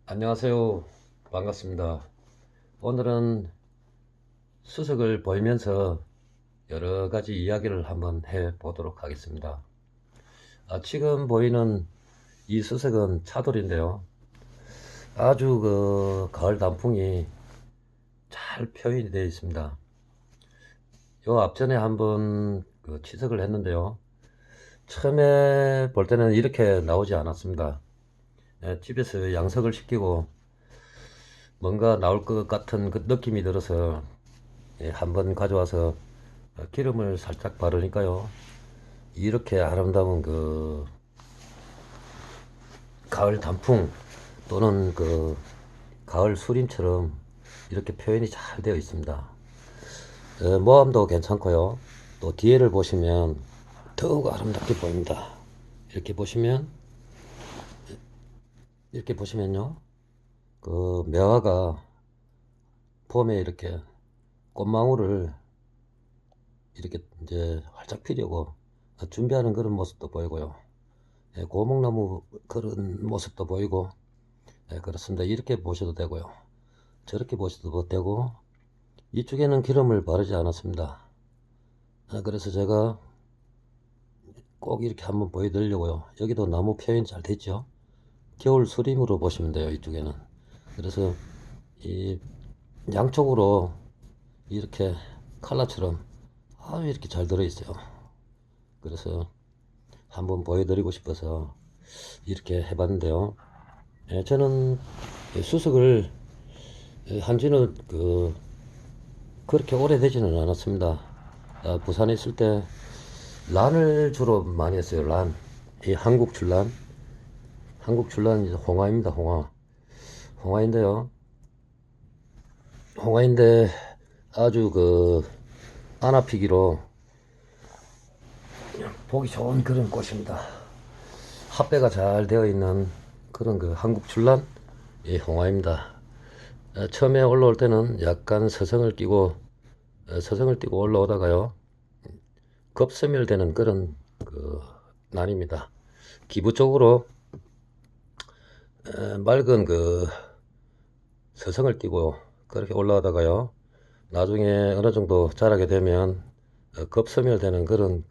안녕하세요. 반갑습니다. 오늘은 수석을 보이면서 여러 가지 이야기를 한번 해 보도록 하겠습니다. 지금 보이는 이 수석은 차돌인데요. 아주 가을 단풍이 잘 표현이 되어 있습니다. 요 앞전에 한번 치석을 했는데요. 처음에 볼 때는 이렇게 나오지 않았습니다. 집에서 양석을 시키고 뭔가 나올 것 같은 그 느낌이 들어서 한번 가져와서 기름을 살짝 바르니까요. 이렇게 아름다운 가을 단풍 또는 가을 수림처럼 이렇게 표현이 잘 되어 있습니다. 모함도 괜찮고요. 또 뒤에를 보시면 더욱 아름답게 보입니다. 이렇게 보시면 이렇게 보시면요. 매화가 봄에 이렇게 꽃망울을 이렇게 이제 활짝 피려고 준비하는 그런 모습도 보이고요. 고목나무 그런 모습도 보이고, 그렇습니다. 이렇게 보셔도 되고요. 저렇게 보셔도 되고, 이쪽에는 기름을 바르지 않았습니다. 그래서 제가 꼭 이렇게 한번 보여드리려고요. 여기도 나무 표현이 잘 됐죠. 겨울 수림으로 보시면 돼요. 이쪽에는. 그래서 이 양쪽으로 이렇게 칼라처럼 이렇게 잘 들어있어요. 그래서 한번 보여드리고 싶어서 이렇게 해봤는데요. 저는 수석을 한지는 그렇게 오래되지는 않았습니다. 부산에 있을 때 란을 주로 많이 했어요. 란. 이 한국 출란. 한국 출란 홍화입니다. 홍화. 홍화인데요. 홍화인데 아주 안아피기로 보기 좋은 그런 꽃입니다. 합배가 잘 되어 있는 그런 한국 출란 홍화입니다. 처음에 올라올 때는 약간 서성을 띠고 올라오다가요. 급소멸되는 그런 난입니다. 기부적으로 맑은 서성을 띠고 그렇게 올라오다가요. 나중에 어느 정도 자라게 되면 급소멸되는 그런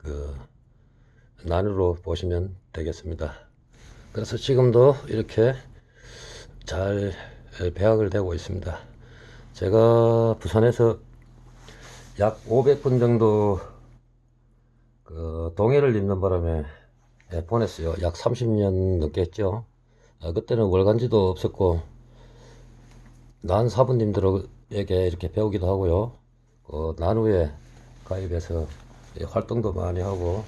난으로 보시면 되겠습니다. 그래서 지금도 이렇게 잘 배합을 되고 있습니다. 제가 부산에서 약 500분 정도 동해를 잇는 바람에 보냈어요. 약 30년 넘게 했죠. 그때는 월간지도 없었고 난 사부님들에게 이렇게 배우기도 하고요. 난후에 가입해서 활동도 많이 하고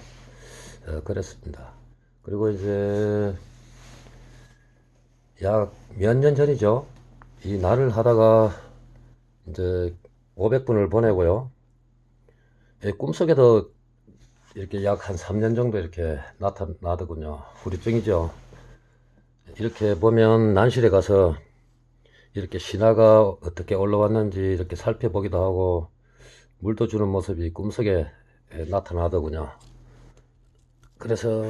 그랬습니다. 그리고 이제 약 몇 년 전이죠. 이 날을 하다가 이제 500분을 보내고요. 꿈속에도 이렇게 약 한 3년 정도 이렇게 나타나더군요. 후리증이죠. 이렇게 보면 난실에 가서 이렇게 신하가 어떻게 올라왔는지 이렇게 살펴보기도 하고 물도 주는 모습이 꿈속에 나타나더군요. 그래서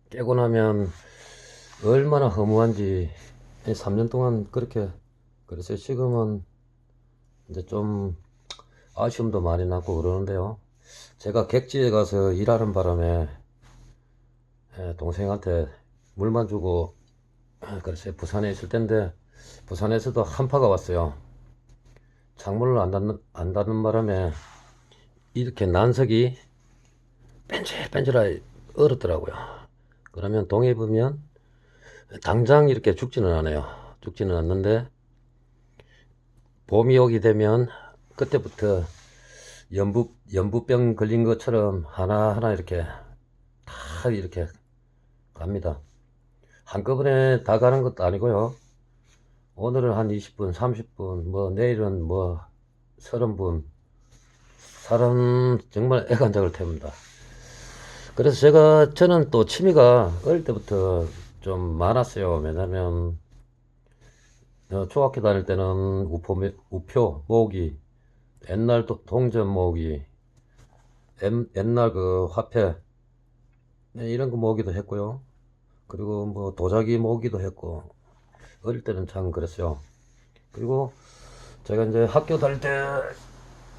깨고 나면 얼마나 허무한지 3년 동안 그렇게 그래서 지금은 이제 좀 아쉬움도 많이 나고 그러는데요. 제가 객지에 가서 일하는 바람에 동생한테 물만 주고 그래서 부산에 있을 텐데 부산에서도 한파가 왔어요. 창문을 안 닫는 바람에 이렇게 난석이 뺀질뺀질하게 얼었더라고요. 그러면 동해 보면 당장 이렇게 죽지는 않아요. 죽지는 않는데 봄이 오게 되면 그때부터 연부병 걸린 것처럼 하나하나 이렇게 다 이렇게 갑니다. 한꺼번에 다 가는 것도 아니고요. 오늘은 한 20분, 30분, 뭐 내일은 뭐 30분. 사람 정말 애간장을 태웁니다. 그래서 저는 또 취미가 어릴 때부터 좀 많았어요. 왜냐면 중학교 다닐 때는 우표 모으기, 옛날 동전 모으기, 옛날 화폐 이런 거 모으기도 했고요. 그리고 뭐 도자기 모으기도 했고 어릴 때는 참 그랬어요. 그리고 제가 이제 학교 다닐 때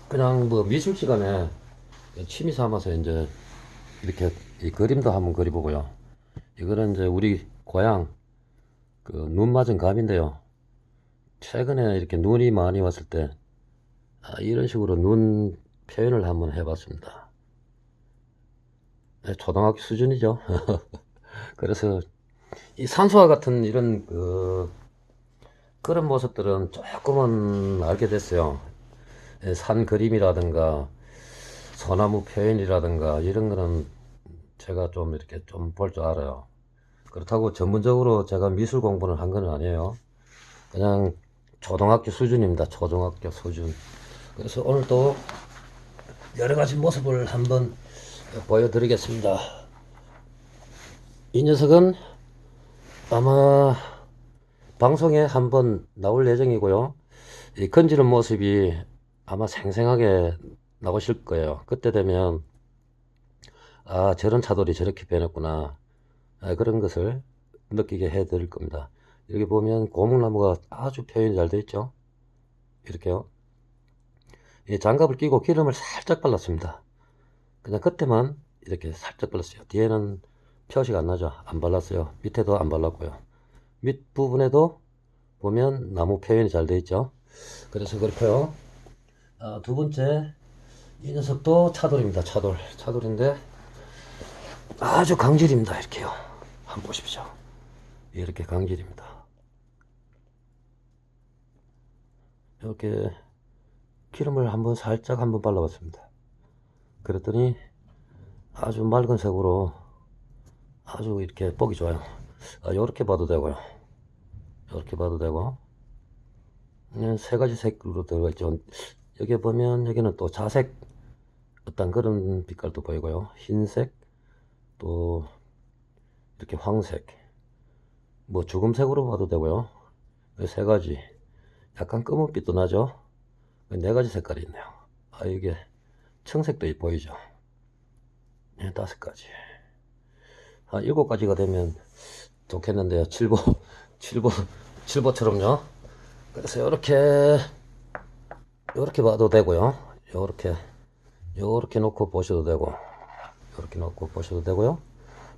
그냥 뭐 미술 시간에 취미 삼아서 이제 이렇게 이 그림도 한번 그려보고요. 이거는 이제 우리 고향 그 눈 맞은 감인데요. 최근에 이렇게 눈이 많이 왔을 때 이런 식으로 눈 표현을 한번 해봤습니다. 네, 초등학교 수준이죠. 그래서 이 산수와 같은 이런 그런 모습들은 조금은 알게 됐어요. 산 그림이라든가 소나무 표현이라든가 이런 거는 제가 좀 이렇게 좀 볼 줄 알아요. 그렇다고 전문적으로 제가 미술 공부를 한 건 아니에요. 그냥 초등학교 수준입니다. 초등학교 수준. 그래서 오늘 또 여러 가지 모습을 한번 보여드리겠습니다. 이 녀석은 아마 방송에 한번 나올 예정이고요. 이 건지는 모습이 아마 생생하게 나오실 거예요. 그때 되면 저런 차돌이 저렇게 변했구나, 그런 것을 느끼게 해 드릴 겁니다. 여기 보면 고목나무가 아주 표현이 잘 되어 있죠. 이렇게요. 이 장갑을 끼고 기름을 살짝 발랐습니다. 그냥 끝에만 이렇게 살짝 발랐어요. 뒤에는 표시가 안 나죠. 안 발랐어요. 밑에도 안 발랐고요. 밑 부분에도 보면 나무 표현이 잘 되어 있죠. 그래서 그렇고요. 두 번째, 이 녀석도 차돌입니다. 차돌인데 아주 강질입니다. 이렇게요. 한번 보십시오. 이렇게 강질입니다. 이렇게 기름을 살짝 한번 발라봤습니다. 그랬더니 아주 맑은 색으로 아주 이렇게 보기 좋아요. 이렇게 봐도 되고요. 이렇게 봐도 되고, 세 가지 색으로 들어가 있죠. 여기 보면 여기는 또 자색 어떤 그런 빛깔도 보이고요. 흰색, 또 이렇게 황색, 뭐 주금색으로 봐도 되고요. 세 가지, 약간 검은빛도 나죠. 네 가지 색깔이 있네요. 이게 청색도 보이죠. 네, 5가지. 7가지가 되면 좋겠는데요. 칠보처럼요. 그래서 이렇게 봐도 되고요. 요렇게 놓고 보셔도 되고, 요렇게 놓고 보셔도 되고요.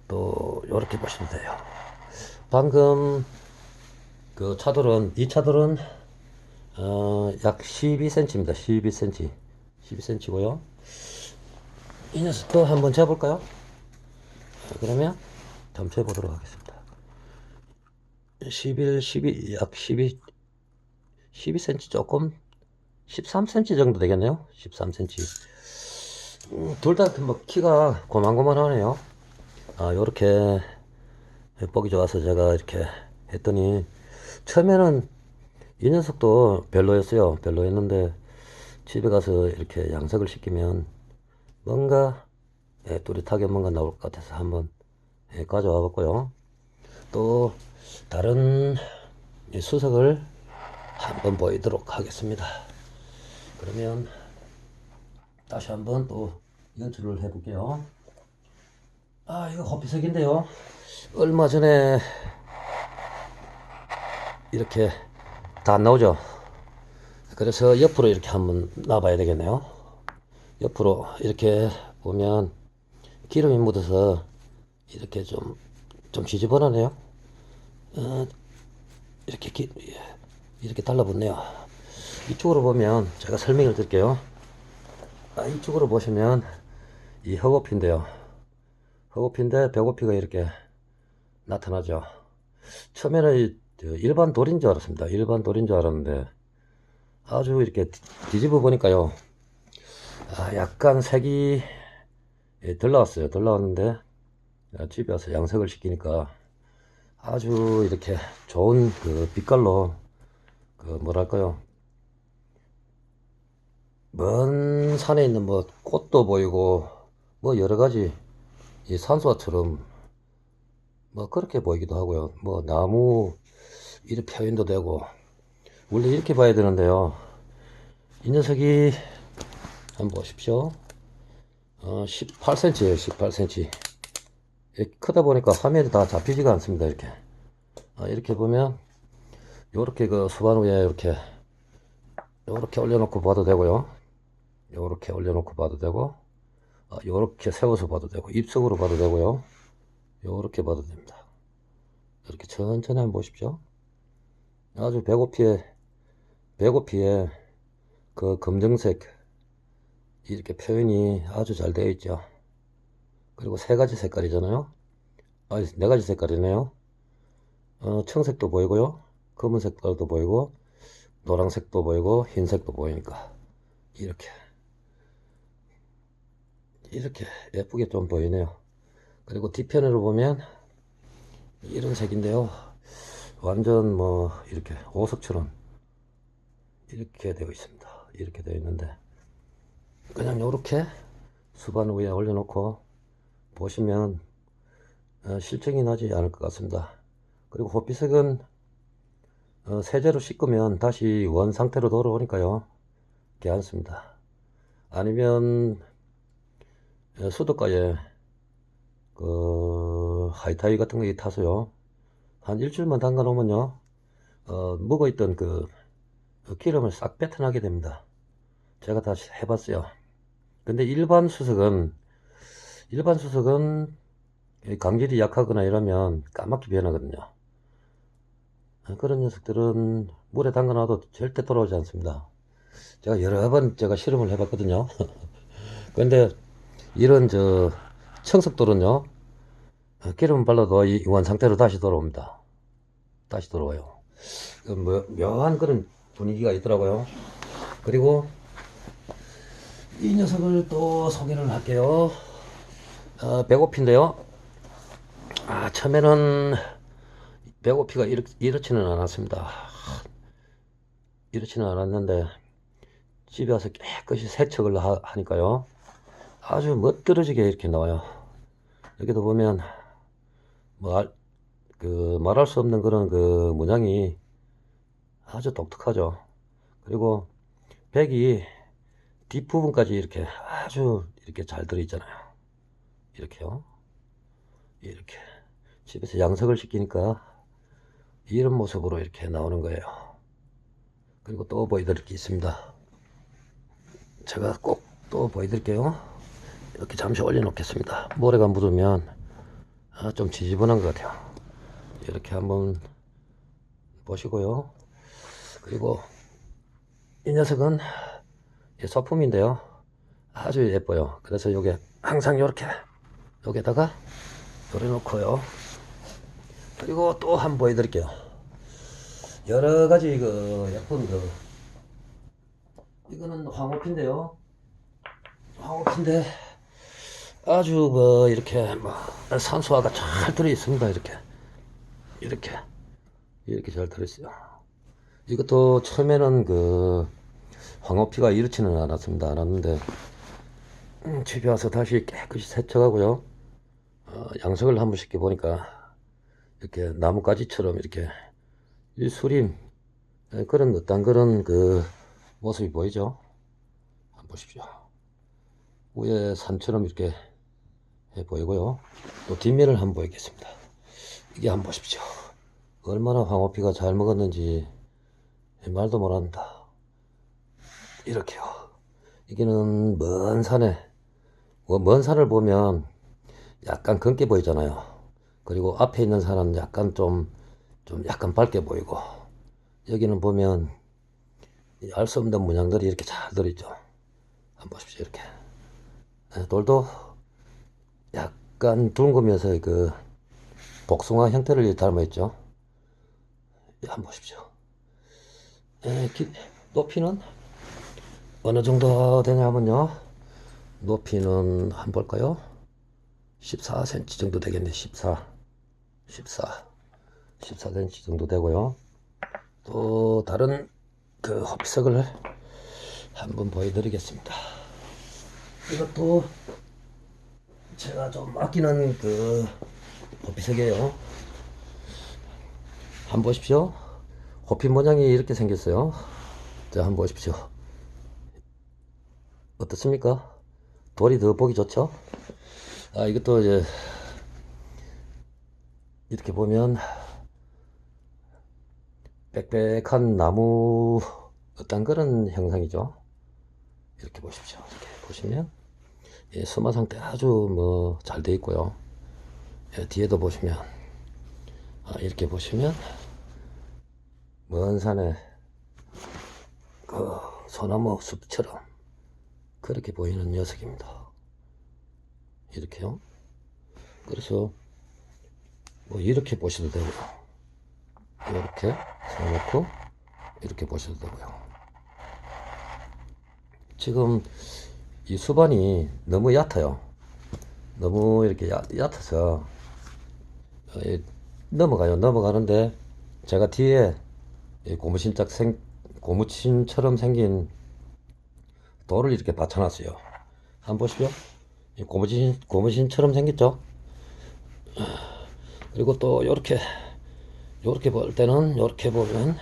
또 요렇게 보셔도 돼요. 방금 이 차돌은 약 12cm입니다. 12cm고요. 이 녀석도 한번 재볼까요? 그러면 한번 재보도록 하겠습니다. 약 12cm 조금, 13cm 정도 되겠네요. 13cm. 둘 다 뭐 키가 고만고만하네요. 요렇게 보기 좋아서 제가 이렇게 했더니, 처음에는 이 녀석도 별로였는데 집에 가서 이렇게 양석을 시키면 뭔가 뚜렷하게 뭔가 나올 것 같아서 한번 가져와 봤고요. 또 다른 수석을 한번 보이도록 하겠습니다. 그러면 다시 한번 또 연출을 해 볼게요. 이거 호피색인데요. 얼마 전에 이렇게 다 안 나오죠. 그래서 옆으로 이렇게 한번 놔봐야 되겠네요. 옆으로 이렇게 보면 기름이 묻어서 이렇게 좀 지저분하네요. 이렇게 달라붙네요. 이쪽으로 보면 제가 설명을 드릴게요. 이쪽으로 보시면 이 허거피인데요. 허거피인데 벽오피가 이렇게 나타나죠. 처음에는 일반 돌인 줄 알았습니다. 일반 돌인 줄 알았는데 아주 이렇게 뒤집어 보니까요. 약간 색이 덜 나왔는데 집에 와서 양색을 시키니까 아주 이렇게 좋은 빛깔로 뭐랄까요, 먼 산에 있는 뭐 꽃도 보이고 뭐 여러가지 이 산수화처럼 뭐 그렇게 보이기도 하고요. 뭐 나무 이런 표현도 되고, 원래 이렇게 봐야 되는데요. 이 녀석이 한번 보십시오. 18cm예요. 18cm. 크다 보니까 화면이 다 잡히지가 않습니다. 이렇게 보면 요렇게 그 수반 위에 요렇게 올려놓고 봐도 되고요. 요렇게 올려놓고 봐도 되고, 요렇게 세워서 봐도 되고, 입석으로 봐도 되고요. 요렇게 봐도 됩니다. 이렇게 천천히 한번 보십시오. 아주 배고피에 그 검정색 이렇게 표현이 아주 잘 되어 있죠. 그리고 세 가지 색깔이잖아요. 아니, 네 가지 색깔이네요. 청색도 보이고요. 검은색도 보이고, 노란색도 보이고, 흰색도 보이니까. 이렇게 예쁘게 좀 보이네요. 그리고 뒤편으로 보면 이런 색인데요. 완전 뭐 이렇게 보석처럼 이렇게 되어 있습니다. 이렇게 되어 있는데 그냥 이렇게 수반 위에 올려놓고 보시면 실증이 나지 않을 것 같습니다. 그리고 호피색은 세제로 씻으면 다시 원 상태로 돌아오니까요. 괜찮습니다. 아니면 수도가에 그 하이타이 같은 거 타서요. 한 일주일만 담가 놓으면요. 묵어있던 그 기름을 싹 뱉어나게 됩니다. 제가 다시 해봤어요. 근데 일반 수석은 강질이 약하거나 이러면 까맣게 변하거든요. 그런 녀석들은 물에 담가놔도 절대 돌아오지 않습니다. 제가 여러 번 실험을 해봤거든요. 근데 이런 청석돌은요, 기름 발라도 이 원 상태로 다시 돌아옵니다. 다시 돌아와요. 뭐 묘한 그런 분위기가 있더라고요. 그리고 이 녀석을 또 소개를 할게요. 배고픈데요. 처음에는 배고피가 이렇지는 않았습니다. 이렇지는 않았는데 집에 와서 깨끗이 세척을 하니까요. 아주 멋들어지게 이렇게 나와요. 여기도 보면 말할 수 없는 그런 그 문양이 아주 독특하죠. 그리고 백이 뒷부분까지 이렇게 아주 이렇게 잘 들어있잖아요. 이렇게요. 이렇게 집에서 양석을 시키니까 이런 모습으로 이렇게 나오는 거예요. 그리고 또 보여드릴 게 있습니다. 제가 꼭 또 보여드릴게요. 이렇게 잠시 올려놓겠습니다. 모래가 묻으면 좀 지저분한 것 같아요. 이렇게 한번 보시고요. 그리고 이 녀석은 소품인데요. 아주 예뻐요. 그래서 요게 항상 요렇게 여기다가 요래놓고요. 그리고 또 한번 보여드릴게요. 여러가지 그 예쁜 이거는 황호피인데요. 황호피인데 아주 뭐 이렇게 뭐 산소화가 잘 들어 있습니다. 이렇게 잘 들어 있어요. 이것도 처음에는 그 황호피가 이렇지는 않았는데 집에 와서 다시 깨끗이 세척하고요. 양석을 한번 시켜 보니까 이렇게 나뭇가지처럼 이렇게 일수림 그런 어떤 그런 그 모습이 보이죠. 한번 보십시오. 위에 산처럼 이렇게 보이고요. 또 뒷면을 한번 보이겠습니다. 이게 한번 보십시오. 얼마나 황호피가 잘 먹었는지 말도 못한다. 이렇게요. 이게는 먼 산을 보면 약간 검게 보이잖아요. 그리고 앞에 있는 산은 약간 좀 약간 밝게 보이고, 여기는 보면 알 수 없는 문양들이 이렇게 잘 들어있죠. 한번 보십시오. 이렇게 돌도 약간 둥그면서 그 복숭아 형태를 닮아있죠. 한번 보십시오. 높이는 어느 정도 되냐면요. 높이는 한번 볼까요? 14cm 정도 되겠네. 14cm 정도 되고요. 또 다른 그 흡색을 한번 보여드리겠습니다. 이것도 제가 좀 아끼는 그 호피색이에요. 한번 보십시오. 호피 모양이 이렇게 생겼어요. 자, 한번 보십시오. 어떻습니까? 돌이 더 보기 좋죠? 이것도 이제 이렇게 보면 빽빽한 나무 어떤 그런 형상이죠. 이렇게 보십시오. 이렇게 보시면 예, 수마 상태 아주 뭐 잘 돼 있고요. 예, 뒤에도 보시면 이렇게 보시면 먼 산에 그 소나무 숲처럼 그렇게 보이는 녀석입니다. 이렇게요. 그래서 뭐 이렇게 보셔도 되고요. 이렇게 세워놓고 이렇게 보셔도 되고요. 지금 이 수반이 너무 얕아요. 너무 이렇게 얕아서 넘어가는데 제가 뒤에 고무신처럼 생긴 돌을 이렇게 받쳐놨어요. 한번 보시죠. 고무신처럼 생겼죠. 그리고 또 요렇게 볼 때는 요렇게 보면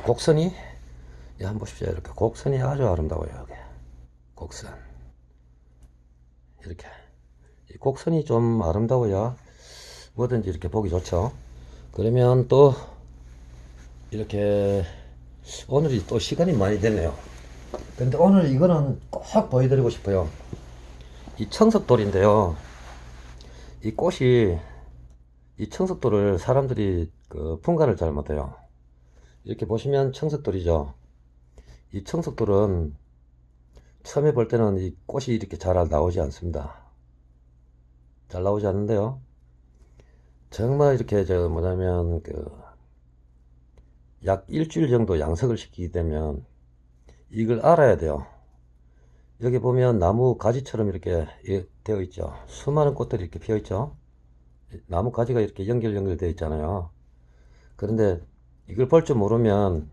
곡선이 한번 보십시오. 이렇게 곡선이 아주 아름다워요. 여기 곡선 이렇게 이 곡선이 좀 아름다워야 뭐든지 이렇게 보기 좋죠. 그러면 또 이렇게 오늘이 또 시간이 많이 됐네요. 근데 오늘 이거는 꼭 보여드리고 싶어요. 이 청석돌인데요. 이 꽃이 이 청석돌을 사람들이 그 분간을 잘 못해요. 이렇게 보시면 청석돌이죠. 이 청석돌은 처음에 볼 때는 이 꽃이 이렇게 잘 나오지 않습니다. 잘 나오지 않는데요. 정말 이렇게 뭐냐면 약 일주일 정도 양석을 시키게 되면 이걸 알아야 돼요. 여기 보면 나무 가지처럼 이렇게 되어 있죠. 수많은 꽃들이 이렇게 피어 있죠. 나무 가지가 이렇게 연결되어 있잖아요. 그런데 이걸 볼 줄 모르면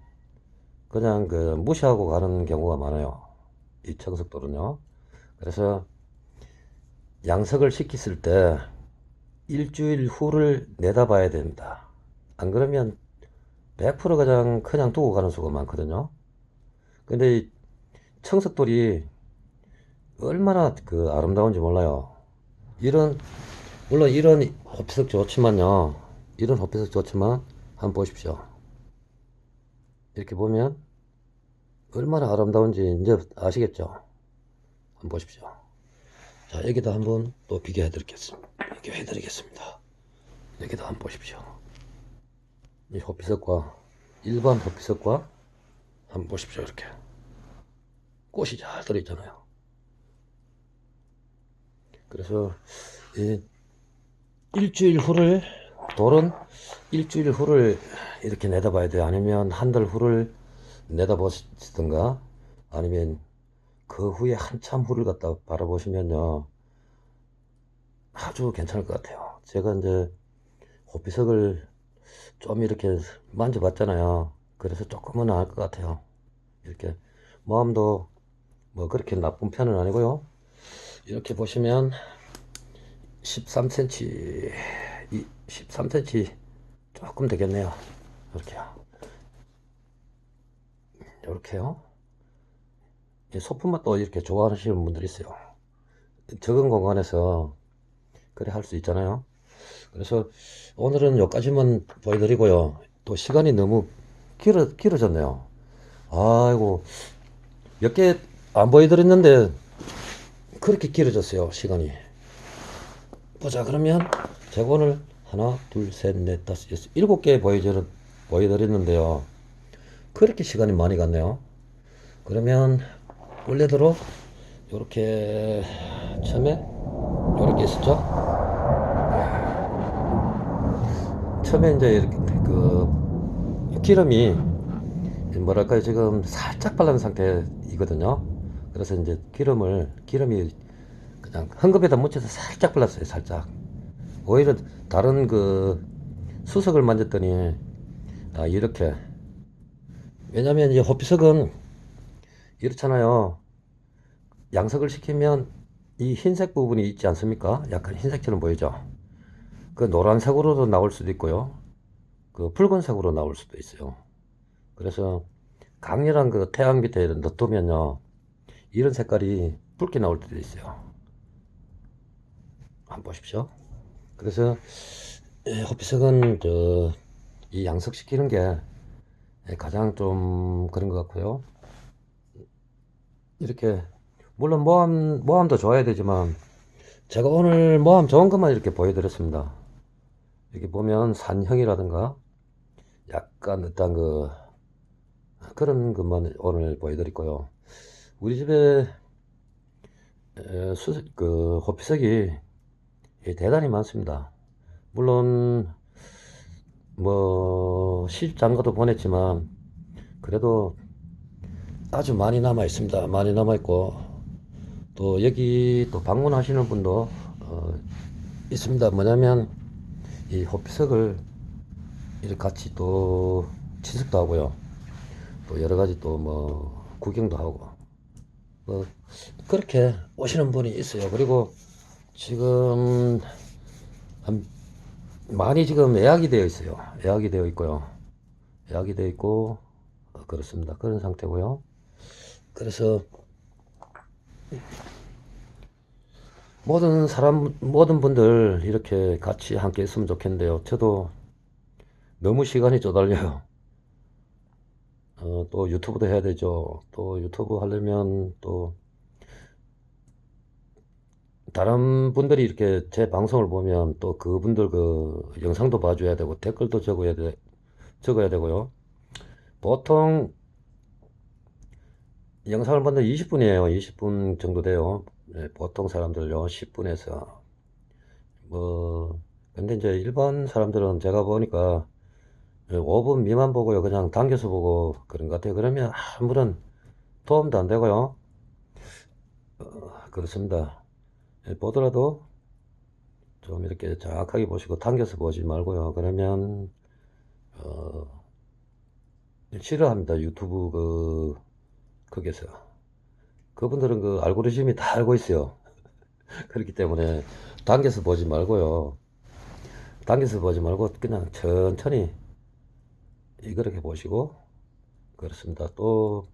그냥 무시하고 가는 경우가 많아요. 이 청석돌은요. 그래서 양석을 시켰을 때 일주일 후를 내다봐야 됩니다. 안 그러면 100% 그냥 두고 가는 수가 많거든요. 근데 이 청석돌이 얼마나 아름다운지 몰라요. 물론 이런 호피석 좋지만요. 이런 호피석 좋지만 한번 보십시오. 이렇게 보면 얼마나 아름다운지 이제 아시겠죠? 한번 보십시오. 자, 여기다 한번 또 비교해 드리겠습니다. 여기다 한번 보십시오. 이 호피석과 일반 호피석과 한번 보십시오. 이렇게 꽃이 잘 들어있잖아요. 그래서 돌은 일주일 후를 이렇게 내다봐야 돼요. 아니면 한 달 후를 내다보시든가 아니면 그 후에 한참 후를 갖다 바라보시면요 아주 괜찮을 것 같아요. 제가 이제 호피석을 좀 이렇게 만져봤잖아요. 그래서 조금은 알 것 같아요. 이렇게 마음도 뭐 그렇게 나쁜 편은 아니고요. 이렇게 보시면 13cm 13cm 조금 되겠네요. 이렇게요. 소품만 또 이렇게 좋아하시는 분들이 있어요. 적은 공간에서 그래 할 수 있잖아요. 그래서 오늘은 여기까지만 보여드리고요. 또 시간이 너무 길어졌네요. 아이고, 몇 개 안 보여드렸는데 그렇게 길어졌어요. 시간이. 보자. 그러면 제가 오늘 하나, 둘, 셋, 넷, 다섯, 여섯, 7개 보여드렸는데요. 그렇게 시간이 많이 갔네요. 그러면 원래대로 요렇게 처음에 요렇게 있었죠. 처음에 이제 이렇게 기름이 뭐랄까요, 지금 살짝 발른 상태이거든요. 그래서 이제 기름이 그냥 헝겊에다 묻혀서 살짝 발랐어요. 살짝. 오히려 다른 수석을 만졌더니 이렇게. 왜냐면 이 호피석은 이렇잖아요. 양석을 시키면 이 흰색 부분이 있지 않습니까? 약간 흰색처럼 보이죠. 그 노란색으로도 나올 수도 있고요. 붉은색으로 나올 수도 있어요. 그래서 강렬한 태양 밑에 넣어두면요, 이런 색깔이 붉게 나올 때도 있어요. 한번 보십시오. 그래서 호피석은 이 양석시키는 게 가장 좀 그런 것 같고요. 이렇게 물론 모함도 좋아야 되지만 제가 오늘 모함 좋은 것만 이렇게 보여드렸습니다. 여기 보면 산형이라든가 약간 어떤 그런 것만 오늘 보여드릴 거요. 우리 집에 호피석이 대단히 많습니다. 물론 뭐 시집 장가도 보냈지만 그래도 아주 많이 남아 있습니다. 많이 남아 있고 또 여기 또 방문하시는 분도 있습니다. 뭐냐면 이 호피석을 이렇게 같이 또 친석도 하고요. 또 여러 가지 또 뭐 구경도 하고 뭐 그렇게 오시는 분이 있어요. 그리고 지금 한 많이 지금 예약이 되어 있어요. 예약이 되어 있고요. 예약이 되어 있고 그렇습니다. 그런 상태고요. 그래서 모든 분들 이렇게 같이 함께 했으면 좋겠는데요. 저도 너무 시간이 쪼달려요. 또 유튜브도 해야 되죠. 또 유튜브 하려면 또 다른 분들이 이렇게 제 방송을 보면 또 그분들 그 영상도 봐줘야 되고 댓글도 적어야 되고요. 보통 영상을 보면 20분이에요. 20분 정도 돼요. 네, 보통 사람들요 10분에서 뭐 근데 이제 일반 사람들은 제가 보니까 5분 미만 보고요. 그냥 당겨서 보고 그런 것 같아요. 그러면 아무런 도움도 안 되고요. 그렇습니다. 보더라도 좀 이렇게 정확하게 보시고 당겨서 보지 말고요. 그러면 싫어합니다. 유튜브 거기서 그분들은 그 알고리즘이 다 알고 있어요. 그렇기 때문에 당겨서 보지 말고요. 당겨서 보지 말고 그냥 천천히 이렇게 보시고 그렇습니다. 또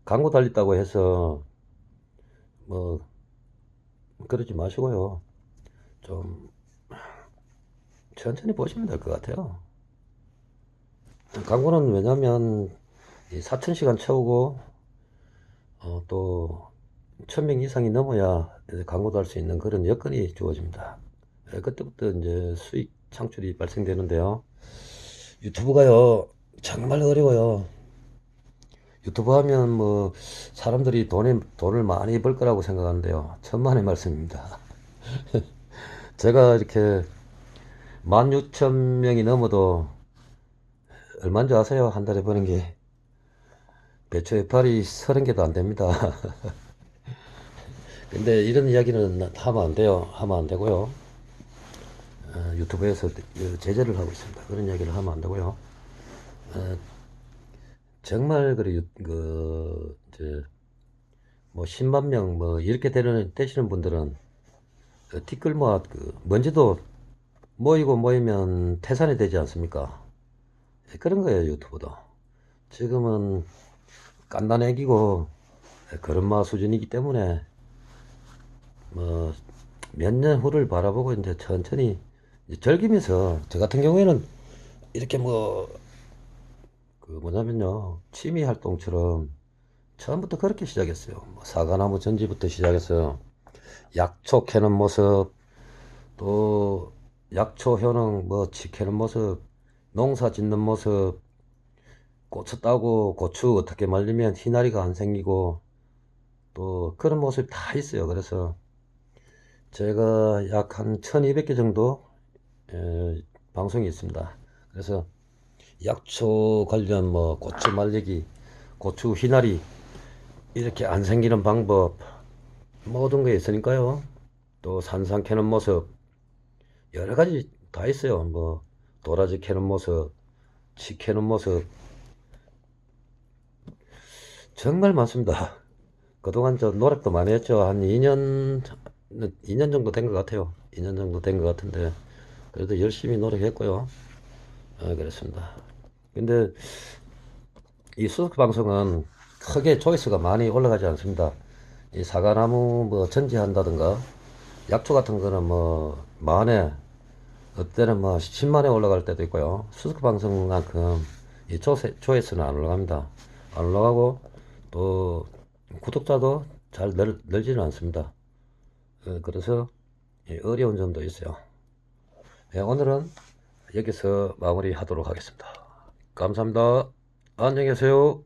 광고 달렸다고 해서 뭐 그러지 마시고요. 좀 천천히 보시면 될 것 같아요. 광고는 왜냐면 4,000시간 채우고 또 1,000명 이상이 넘어야 이제 광고도 할 수 있는 그런 여건이 주어집니다. 그때부터 이제 수익 창출이 발생되는데요. 유튜브가요 정말 어려워요. 유튜브 하면 뭐 사람들이 돈을 많이 벌 거라고 생각하는데요. 천만의 말씀입니다. 제가 이렇게 16,000명이 넘어도 얼마인 줄 아세요? 한 달에 버는 게 배추 이파리 30개도 안 됩니다. 근데 이런 이야기는 하면 안 돼요. 하면 안 되고요. 유튜브에서 제재를 하고 있습니다. 그런 이야기를 하면 안 되고요. 정말 이제 뭐 10만 명 뭐 이렇게 되시는 분들은 티끌 모아 먼지도 모이면 태산이 되지 않습니까? 그런 거예요, 유튜브도. 지금은 깐난애기고 걸음마 수준이기 때문에 뭐 몇 년 후를 바라보고 이제 천천히 이제 즐기면서 저 같은 경우에는 이렇게 뭐냐면요 취미 활동처럼 처음부터 그렇게 시작했어요. 뭐 사과나무 전지부터 시작해서 약초 캐는 모습, 또 약초 효능 치 캐는 모습, 농사 짓는 모습, 고추 따고 고추 어떻게 말리면 희나리가 안 생기고 또 그런 모습이 다 있어요. 그래서 제가 약 한 1200개 정도 방송이 있습니다. 그래서 약초 관련 고추 말리기, 고추 희나리 이렇게 안 생기는 방법 모든 게 있으니까요. 또 산삼 캐는 모습 여러 가지 다 있어요. 도라지 캐는 모습, 치 캐는 모습 정말 많습니다. 그동안 저 노력도 많이 했죠. 한 2년 정도 된 것 같아요. 2년 정도 된 것 같은데 그래도 열심히 노력했고요. 그렇습니다. 근데 이 수석 방송은 크게 조회수가 많이 올라가지 않습니다. 이 사과나무 전지한다든가 약초 같은 거는 만에 어때는 뭐 10만에 올라갈 때도 있고요. 수석 방송만큼 이 조회수는 안 올라갑니다. 안 올라가고 또 구독자도 잘 늘지는 않습니다. 그래서 어려운 점도 있어요. 오늘은 여기서 마무리 하도록 하겠습니다. 감사합니다. 안녕히 계세요.